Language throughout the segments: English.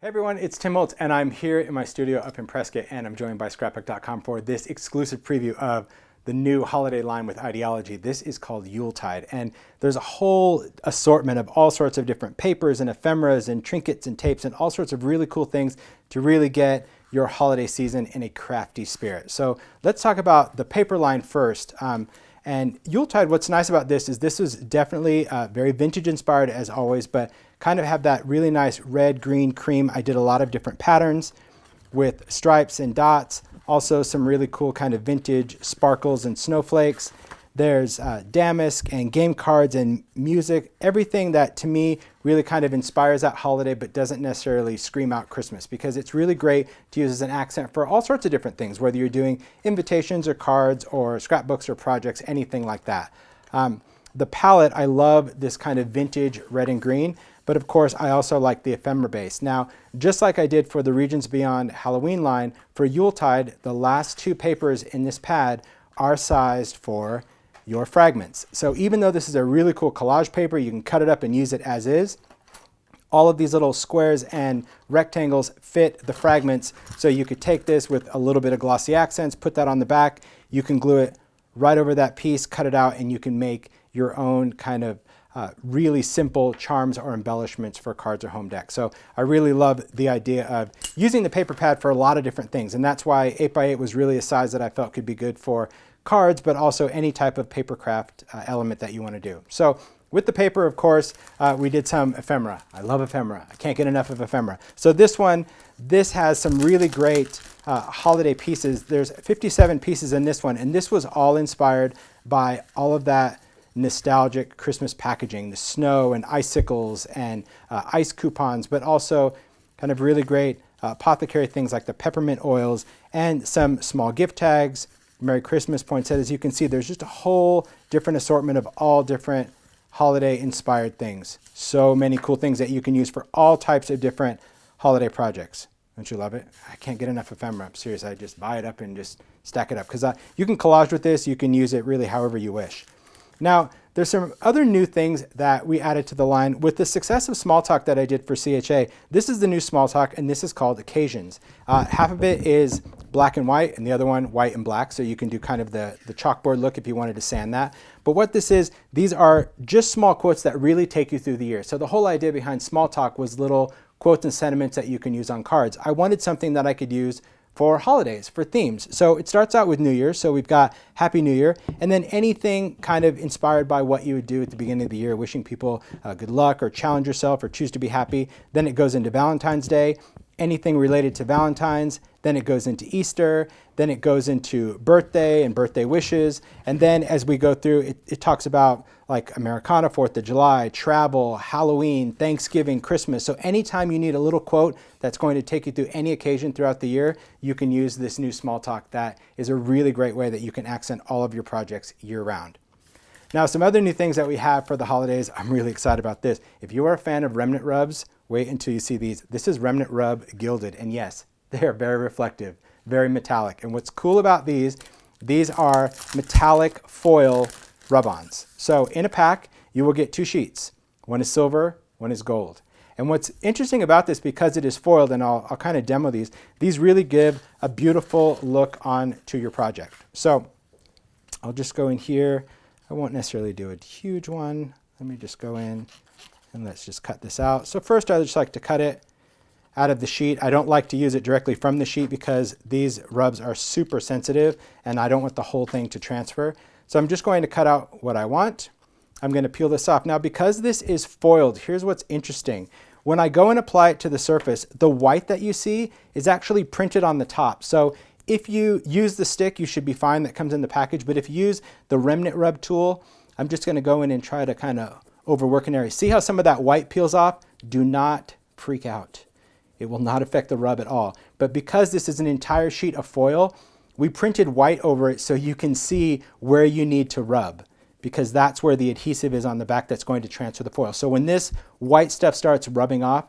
Hey everyone, it's Tim Holtz, and I'm here in my studio up in Prescott, and I'm joined by Scrapbook.com for this exclusive preview of the new holiday line with Ideology. This is called Yuletide, and there's a whole assortment of all sorts of different papers and ephemeras and trinkets and tapes and all sorts of really cool things to really get your holiday season in a crafty spirit. So let's talk about the paper line first. And Yuletide, what's nice about this is this was definitely very vintage inspired as always, but kind of have that really nice red, green, cream. I did a lot of different patterns with stripes and dots. Also some really cool kind of vintage sparkles and snowflakes. There's damask and game cards and music, everything that to me really kind of inspires that holiday but doesn't necessarily scream out Christmas, because it's really great to use as an accent for all sorts of different things, whether you're doing invitations or cards or scrapbooks or projects, anything like that. The palette, I love this kind of vintage red and green, but of course I also like the ephemera base. Now, just like I did for the Regions Beyond Halloween line, for Yuletide, the last two papers in this pad are sized for your fragments. So even though this is a really cool collage paper, you can cut it up and use it as is. All of these little squares and rectangles fit the fragments, so you could take this with a little bit of glossy accents, put that on the back, you can glue it right over that piece, cut it out, and you can make your own kind of really simple charms or embellishments for cards or home decks. So I really love the idea of using the paper pad for a lot of different things, and that's why 8x8 was really a size that I felt could be good for cards, but also any type of paper craft element that you want to do. So with the paper, of course, we did some ephemera. I love ephemera. I can't get enough of ephemera. So this has some really great holiday pieces. There's 57 pieces in this one, and this was all inspired by all of that nostalgic Christmas packaging, the snow and icicles and ice coupons, but also kind of really great apothecary things like the peppermint oils and some small gift tags, Merry Christmas poinsettias. As you can see, there's just a whole different assortment of all different holiday inspired things. So many cool things that you can use for all types of different holiday projects. Don't you love it? I can't get enough ephemera. I'm serious. I just buy it up and just stack it up, because you can collage with this. You can use it really however you wish. Now, there's some other new things that we added to the line. With the success of Small Talk that I did for CHA, this is the new Small Talk, and this is called Occasions. Half of it is black and white, and the other one white and black, so you can do kind of the chalkboard look if you wanted to sand that. But what this is, these are just small quotes that really take you through the year. So the whole idea behind Small Talk was little quotes and sentiments that you can use on cards. I wanted something that I could use for holidays, for themes. So it starts out with New Year. So we've got Happy New Year, and then anything kind of inspired by what you would do at the beginning of the year, wishing people good luck or challenge yourself or choose to be happy. Then it goes into Valentine's Day, anything related to Valentine's. Then it goes into Easter. Then it goes into birthday and birthday wishes. And then as we go through, it talks about like Americana, 4th of July, travel, Halloween, Thanksgiving, Christmas. So anytime you need a little quote that's going to take you through any occasion throughout the year, you can use this new Small Talk. That is a really great way that you can accent all of your projects year round. Now, some other new things that we have for the holidays, I'm really excited about this. If you are a fan of remnant rubs, wait until you see these. This is remnant rub gilded, and yes, they are very reflective, very metallic. And what's cool about these are metallic foil rub-ons. So in a pack, you will get two sheets. One is silver, one is gold. And what's interesting about this, because it is foiled, and I'll kind of demo these really give a beautiful look on to your project. So I'll just go in here. I won't necessarily do a huge one. Let me just go in and let's just cut this out. So first I just like to cut it out of the sheet. I don't like to use it directly from the sheet because these rubs are super sensitive and I don't want the whole thing to transfer. So I'm just going to cut out what I want. I'm going to peel this off. Now, because this is foiled, here's what's interesting. When I go and apply it to the surface, the white that you see is actually printed on the top. So if you use the stick, you should be fine. That comes in the package. But if you use the remnant rub tool, I'm just going to go in and try to kind of overwork an area. See how some of that white peels off? Do not freak out. It will not affect the rub at all. But because this is an entire sheet of foil, we printed white over it so you can see where you need to rub, because that's where the adhesive is on the back that's going to transfer the foil. So when this white stuff starts rubbing off,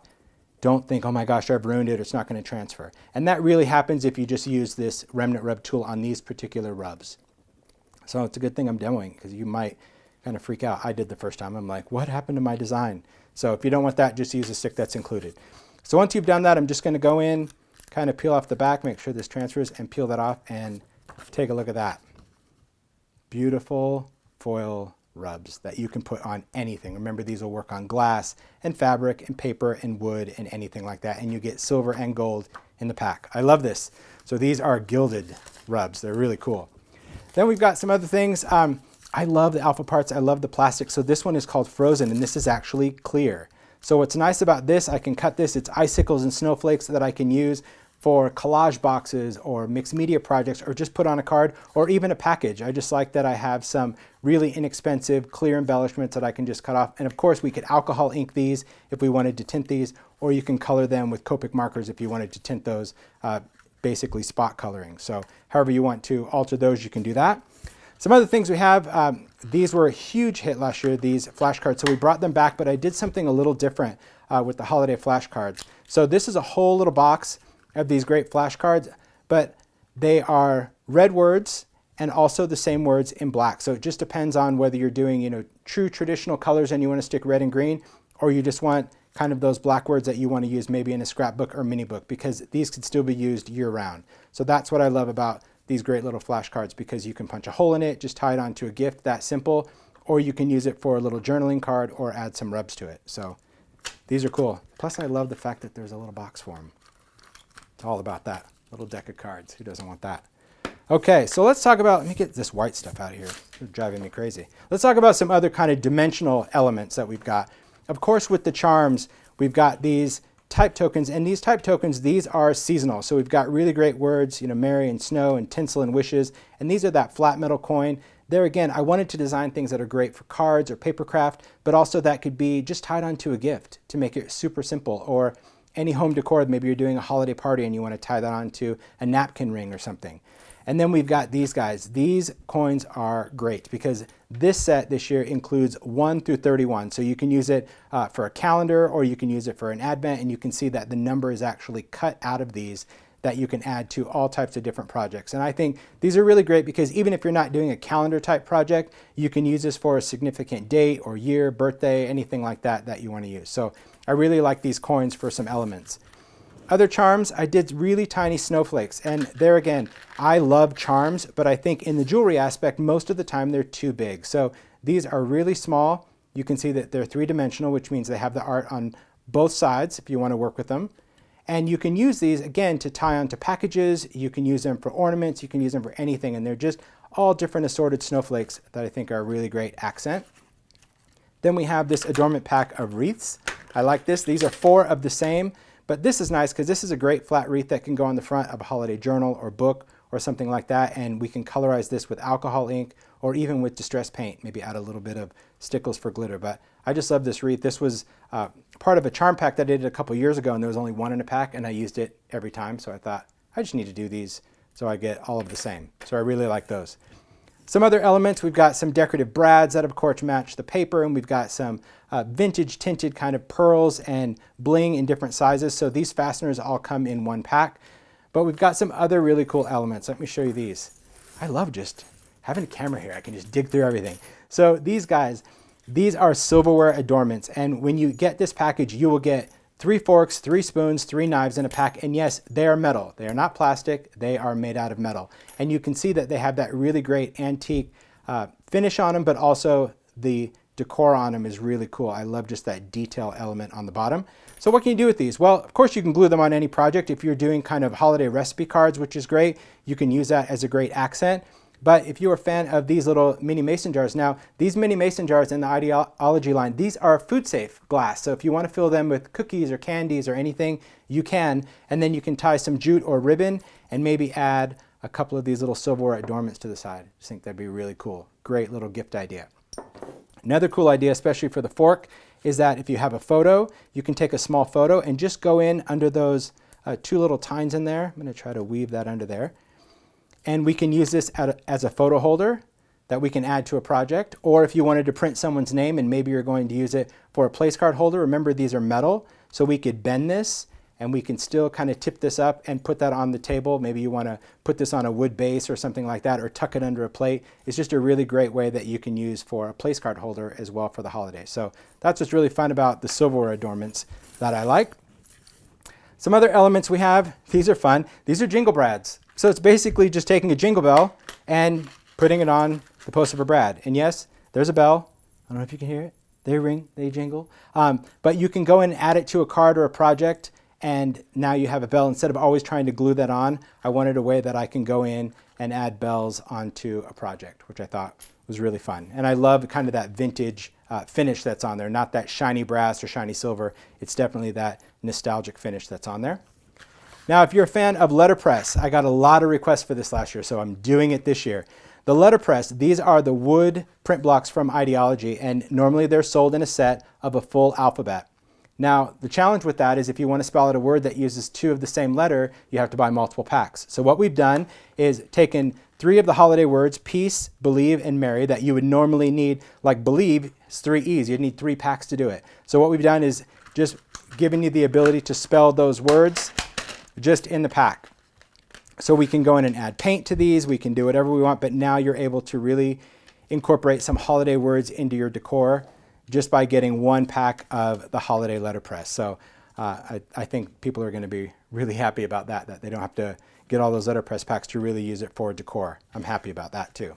don't think, oh my gosh, I've ruined it, it's not going to transfer. And that really happens if you just use this remnant rub tool on these particular rubs. So it's a good thing I'm demoing, because you might kind of freak out. I did the first time. I'm like, what happened to my design? So if you don't want that, just use a stick that's included. So once you've done that, I'm just going to go in, kind of peel off the back, make sure this transfers, and peel that off, and take a look at that. Beautiful foil rubs that you can put on anything. Remember, these will work on glass and fabric and paper and wood and anything like that, and you get silver and gold in the pack. I love this. So these are gilded rubs. They're really cool. Then we've got some other things. I love the alpha parts. I love the plastic. So this one is called Frozen, and this is actually clear. So what's nice about this, I can cut this. It's icicles and snowflakes that I can use for collage boxes or mixed media projects, or just put on a card or even a package. I just like that I have some really inexpensive clear embellishments that I can just cut off. And of course, we could alcohol ink these if we wanted to tint these, or you can color them with Copic markers if you wanted to tint those, basically spot coloring. So however you want to alter those, you can do that. Some other things we have, these were a huge hit last year, these flashcards. So we brought them back, but I did something a little different with the holiday flashcards. So this is a whole little box of these great flashcards, but they are red words and also the same words in black. So it just depends on whether you're doing, true traditional colors and you want to stick red and green, or you just want kind of those black words that you want to use maybe in a scrapbook or mini book, because these could still be used year round. So that's what I love about these great little flashcards, because you can punch a hole in it, just tie it onto a gift, that simple, or you can use it for a little journaling card or add some rubs to it. So these are cool. Plus I love the fact that there's a little box for them. It's all about that little deck of cards. Who doesn't want that? Okay, so let's talk about, let me get this white stuff out of here. It's driving me crazy. Let's talk about some other kind of dimensional elements that we've got. Of course, with the charms, we've got these type tokens, and these type tokens, these are seasonal. So we've got really great words, Merry and Snow and Tinsel and Wishes, and these are that flat metal coin. There again, I wanted to design things that are great for cards or paper craft, but also that could be just tied onto a gift to make it super simple, or any home decor. Maybe you're doing a holiday party and you want to tie that onto a napkin ring or something. And then we've got these guys. These coins are great because this set this year includes 1 through 31. So you can use it for a calendar, or you can use it for an advent, and you can see that the number is actually cut out of these that you can add to all types of different projects. And I think these are really great because even if you're not doing a calendar type project, you can use this for a significant date or year, birthday, anything like that that you want to use. So I really like these coins for some elements. Other charms, I did really tiny snowflakes, and there again, I love charms, but I think in the jewelry aspect, most of the time they're too big. So these are really small. You can see that they're three-dimensional, which means they have the art on both sides if you want to work with them. And you can use these, again, to tie onto packages. You can use them for ornaments. You can use them for anything, and they're just all different assorted snowflakes that I think are a really great accent. Then we have this adornment pack of wreaths. I like this. These are 4 of the same. But this is nice because this is a great flat wreath that can go on the front of a holiday journal or book or something like that. And we can colorize this with alcohol ink or even with distress paint, maybe add a little bit of stickles for glitter. But I just love this wreath. This was part of a charm pack that I did a couple years ago, and there was only 1 in a pack, and I used it every time. So I thought, I just need to do these so I get all of the same. So I really like those. Some other elements, we've got some decorative brads that of course match the paper, and we've got some vintage tinted kind of pearls and bling in different sizes. So these fasteners all come in 1 pack, but we've got some other really cool elements. Let me show you these. I love just having a camera here. I can just dig through everything. So these guys, these are silverware adornments, and when you get this package, you will get 3 forks, 3 spoons, 3 knives in a pack, and yes, they are metal. They are not plastic. They are made out of metal. And you can see that they have that really great antique finish on them, but also the decor on them is really cool. I love just that detail element on the bottom. So what can you do with these? Well, of course you can glue them on any project. If you're doing kind of holiday recipe cards, which is great, you can use that as a great accent. But if you're a fan of these little mini mason jars, now these mini mason jars in the Ideology line, these are food safe glass. So if you want to fill them with cookies or candies or anything, you can. And then you can tie some jute or ribbon and maybe add a couple of these little silverware adornments to the side. I just think that'd be really cool. Great little gift idea. Another cool idea, especially for the fork, is that if you have a photo, you can take a small photo and just go in under those 2 little tines in there. I'm going to try to weave that under there. And we can use this as a photo holder that we can add to a project. Or if you wanted to print someone's name and maybe you're going to use it for a place card holder, remember these are metal, so we could bend this and we can still kind of tip this up and put that on the table. Maybe you want to put this on a wood base or something like that, or tuck it under a plate. It's just a really great way that you can use for a place card holder as well for the holidays. So that's what's really fun about the silverware adornments that I like. Some other elements we have, these are fun. These are jingle brads. So it's basically just taking a jingle bell and putting it on the post of a brad. And yes, there's a bell. I don't know if you can hear it. They ring, they jingle. But you can go in and add it to a card or a project, and now you have a bell. Instead of always trying to glue that on, I wanted a way that I can go in and add bells onto a project, which I thought was really fun. And I love kind of that vintage finish that's on there, not that shiny brass or shiny silver. It's definitely that nostalgic finish that's on there. Now, if you're a fan of letterpress, I got a lot of requests for this last year, so I'm doing it this year. The letterpress, these are the wood print blocks from Ideology, and normally they're sold in a set of a full alphabet. Now, the challenge with that is if you want to spell out a word that uses 2 of the same letter, you have to buy multiple packs. So what we've done is taken 3 of the holiday words, peace, believe, and merry, that you would normally need, like believe is 3 E's. You'd need 3 packs to do it. So what we've done is just given you the ability to spell those words just in the pack. So we can go in and add paint to these, we can do whatever we want, but now you're able to really incorporate some holiday words into your decor just by getting 1 pack of the holiday letterpress. So I think people are going to be really happy about that they don't have to get all those letterpress packs to really use it for decor. I'm happy about that too.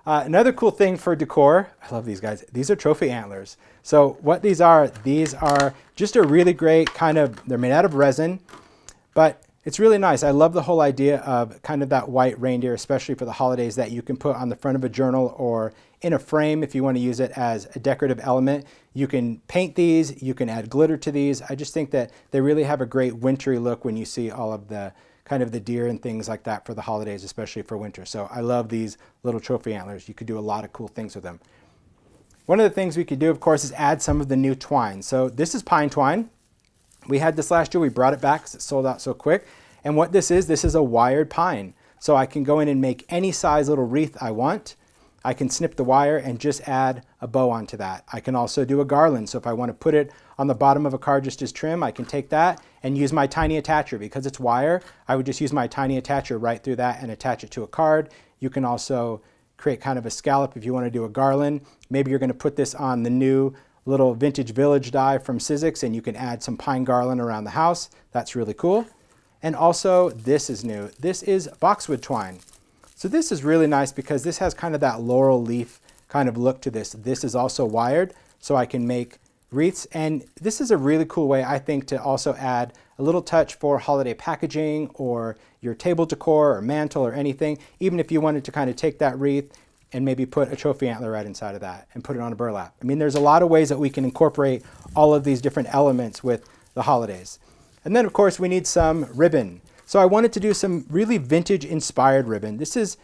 Another cool thing for decor, I love these guys, these are trophy antlers. So what these are just a really great kind of, they're made out of resin, but it's really nice. I love the whole idea of kind of that white reindeer, especially for the holidays, that you can put on the front of a journal or in a frame if you want to use it as a decorative element. You can paint these, you can add glitter to these. I just think that they really have a great wintry look when you see all of the kind of the deer and things like that for the holidays, especially for winter. So I love these little trophy antlers. You could do a lot of cool things with them. One of the things we could do, of course, is add some of the new twine. So this is pine twine. We had this last year, we brought it back because it sold out so quick. And what this is a wired pine. So I can go in and make any size little wreath I want. I can snip the wire and just add a bow onto that. I can also do a garland. So if I want to put it on the bottom of a card just as trim, I can take that and use my tiny attacher. Because it's wire, I would just use my tiny attacher right through that and attach it to a card. You can also create kind of a scallop if you want to do a garland. Maybe you're going to put this on the new little vintage village die from Sizzix, and you can add some pine garland around the house. That's really cool. And also, this is new. This is boxwood twine. So this is really nice because this has kind of that laurel leaf kind of look to this. This is also wired, so I can make wreaths. And this is a really cool way, I think, to also add a little touch for holiday packaging or your table decor or mantle or anything. Even if you wanted to kind of take that wreath and maybe put a trophy antler right inside of that and put it on a burlap. I mean, there's a lot of ways that we can incorporate all of these different elements with the holidays. And then, of course, we need some ribbon. So I wanted to do some really vintage inspired ribbon. This is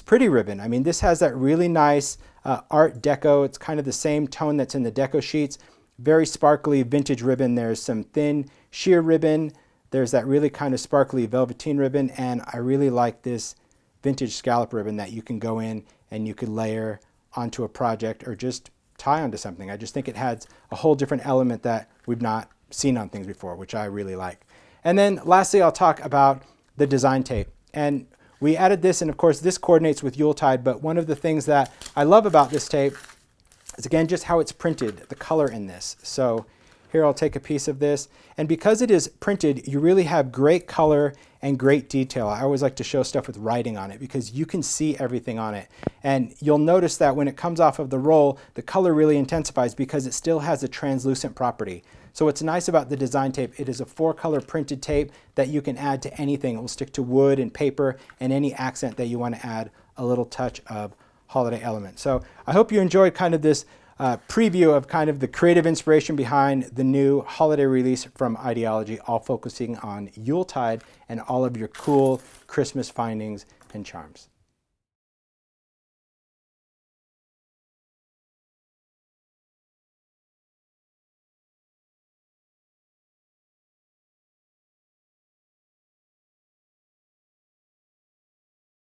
pretty ribbon. I mean, this has that really nice art deco. It's kind of the same tone that's in the deco sheets. Very sparkly vintage ribbon. There's some thin sheer ribbon. There's that really kind of sparkly velveteen ribbon. And I really like this vintage scallop ribbon that you can go in and you could layer onto a project or just tie onto something. I just think it has a whole different element that we've not seen on things before, which I really like. And then lastly, I'll talk about the design tape. And we added this, and of course this coordinates with Yuletide, but one of the things that I love about this tape is, again, just how it's printed, the color in this. So here I'll take a piece of this, and because it is printed, you really have great color and great detail. I always like to show stuff with writing on it because you can see everything on it. And you'll notice that when it comes off of the roll, the color really intensifies because it still has a translucent property. So what's nice about the design tape, it is a 4-color printed tape that you can add to anything. It will stick to wood and paper and any accent that you want to add a little touch of holiday element. So I hope you enjoyed kind of this preview of kind of the creative inspiration behind the new holiday release from Ideology, all focusing on Yuletide and all of your cool Christmas findings and charms.